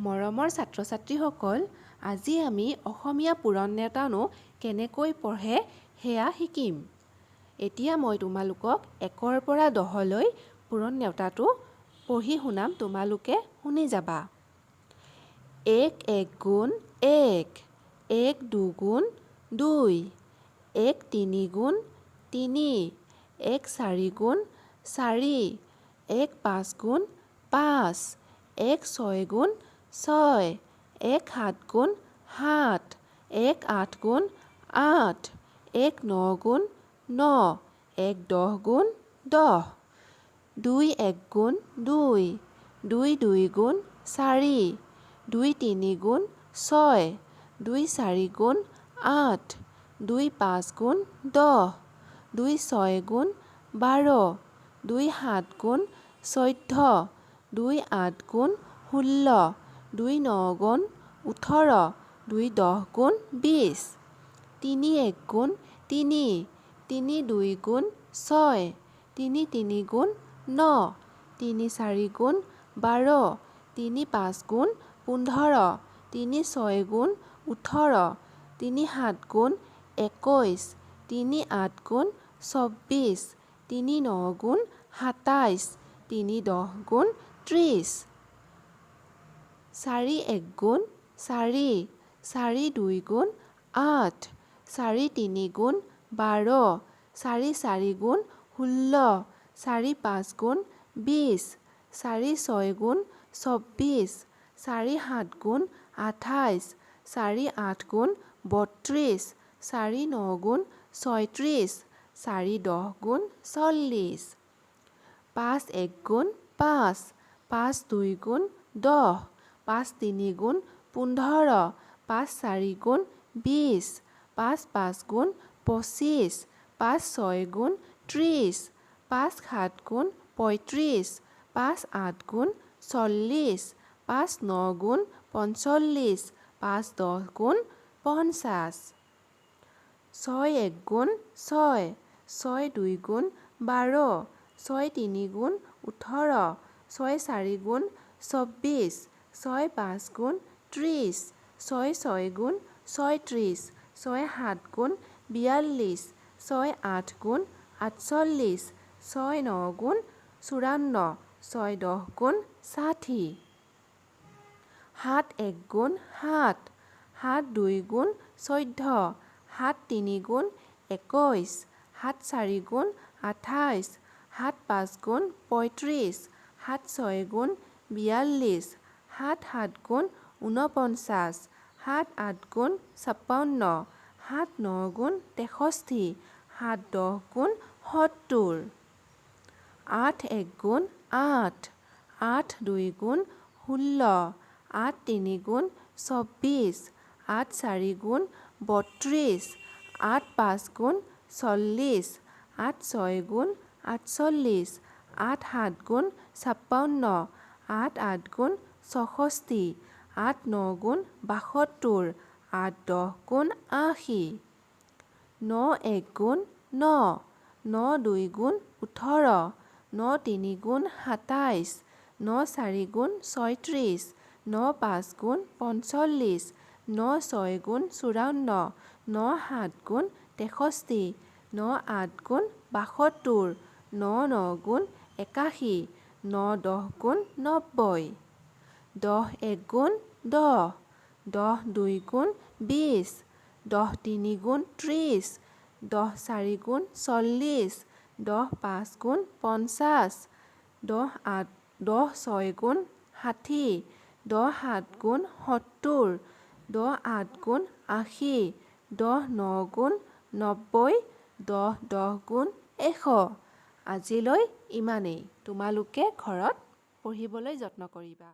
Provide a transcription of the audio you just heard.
মৰমৰ ছাত্ৰ-ছাত্ৰীসকল, আজি আমি অসমীয়া পূৰণ নেওতানো কেনেকৈ পঢ়ে সেয়া শিকিম। এতিয়া মই তোমালোকক ১ৰ পৰা ১০লৈ পূৰণ নেওতাটো পঢ়ি শুনাম, তোমালোকে শুনি যাবা। ১ × ১ = ১, ১ × ২ = ২, ১ × ৩ = ৩, ১ × ৪ = ৪, ১ × ৫ = ৫, ১ × ৬ = ৬, ১ × ৭ = ৭, ১ × ৮ = ৮, ১ × ৯ = ৯, ১ × ১০ = ১০, ২ × ১ = ২, ২ × ২ = ৪, ২ × ৩ = ৬, ২ × ৪ = ৮, ২ × ৫ = ১০, ২ × ৬ = ১২, ২ × ৭ = ১৪, ২ × ৮ = ১৬, ২ × ৯ = ১৮, ২ × ১০ = ২০, ৩ × ১ = ৩, ৩ × ২ = ৬, ৩ × ৩ = ৯, ৩ × ৪ = ১২, ৩ × ৫ = ১৫, ৩ × ৬ = ১৮, ৩ × ৭ = ২১, ৩ × ৮ = ২৪, ৩ × ৯ = ২৭, ৩ × ১০ = ৩০, ৪ × ১ = ৪, ৪ × ২ = ৮, ৪ × ৩ = ১২, ৪ × ৪ = ১৬, ৪ × ৫ = ২০, ৪ × ৬ = ২৪, ৪ × ৭ = ২৮, ৪ × ৮ = ৩২, ৪ × ৯ = ৩৬, ৪ × ১০ = ৪০, ৫ × ১ = ৫, ৫ × ২ = ১০, ৫ × ৩ = ১৫, ৫ × ৪ = ২০, ৫ × ৫ = ২৫, ৫ × ৬ = ৩০, ৫ × ৭ = ৩৫, ৫ × ৮ = ৪০, ৫ × ৯ = ৪৫, ৫ × ১০ = ৫০, ৬ × ১ = ৬, ৬ × ২ = ১২, ৬ × ৩ = ১৮, ৬ × ৪ = ২৪, ৬ × ৫ = ৩০, ৬ × ৬ = ৩৬, ৬ × ৭ = ৪২, ৬ × ৮ = ৪৮, ৬ × ৯ = ৫৪, ৬ × ১০ = ৬০, ৭ × ১ = ৭, ৭ × ২ = ১৪, ৭ × ৩ = ২১, ৭ × ৪ = ২৮, ৭ × ৫ = ৩৫, ৭ × ৬ = ৪২, ৭ × ৭ = ৪৯, ৭ × ৮ = ৫৬, ৭ × ৯ = ৬৩, ৭ × ১০ = ৭০, ৮ × ১ = ৮, ৮ × ২ = ১৬, ৮ × ৩ = ২৪, ৮ × ৪ = ৩২, ৮ × ৫ = ৪০, ৮ × ৬ = ৪৮, ৮ × ৭ = ৫৬, ৮ × ৮ = ৬৪, ৮ × ৯ = ৭২, ৮ × ১০ = ৮০, ৯ × ১ = ৯, ৯ × ২ = ১৮, ৯ × ৩ = ২৭, ৯ × ৪ = ৩৬, ৯ × ৫ = ৪৫, ৯ × ৬ = ৫৪, ৯ × ৭ = ৬৩, ৯ × ৮ = ৭২, ৯ × ৯ = ৮১, ৯ × ১০ = ৯০, ১০ × ১ = ১০, ১০ × ২ = ২০, ১০ × ৩ = ৩০, ১০ × ৪ = ৪০, ১০ × ৫ = ৫০, ১০ × ৬ = ৬০, ১০ × ৭ = ৭০, ১০ × ৮ = ৮০, ১০ × ৯ = ৯০, ১০ × ১০ = ১০০। আজিলৈ ইমানেই। তোমালোকে ঘৰত পঢ়িবলৈ যত্ন কৰিবা।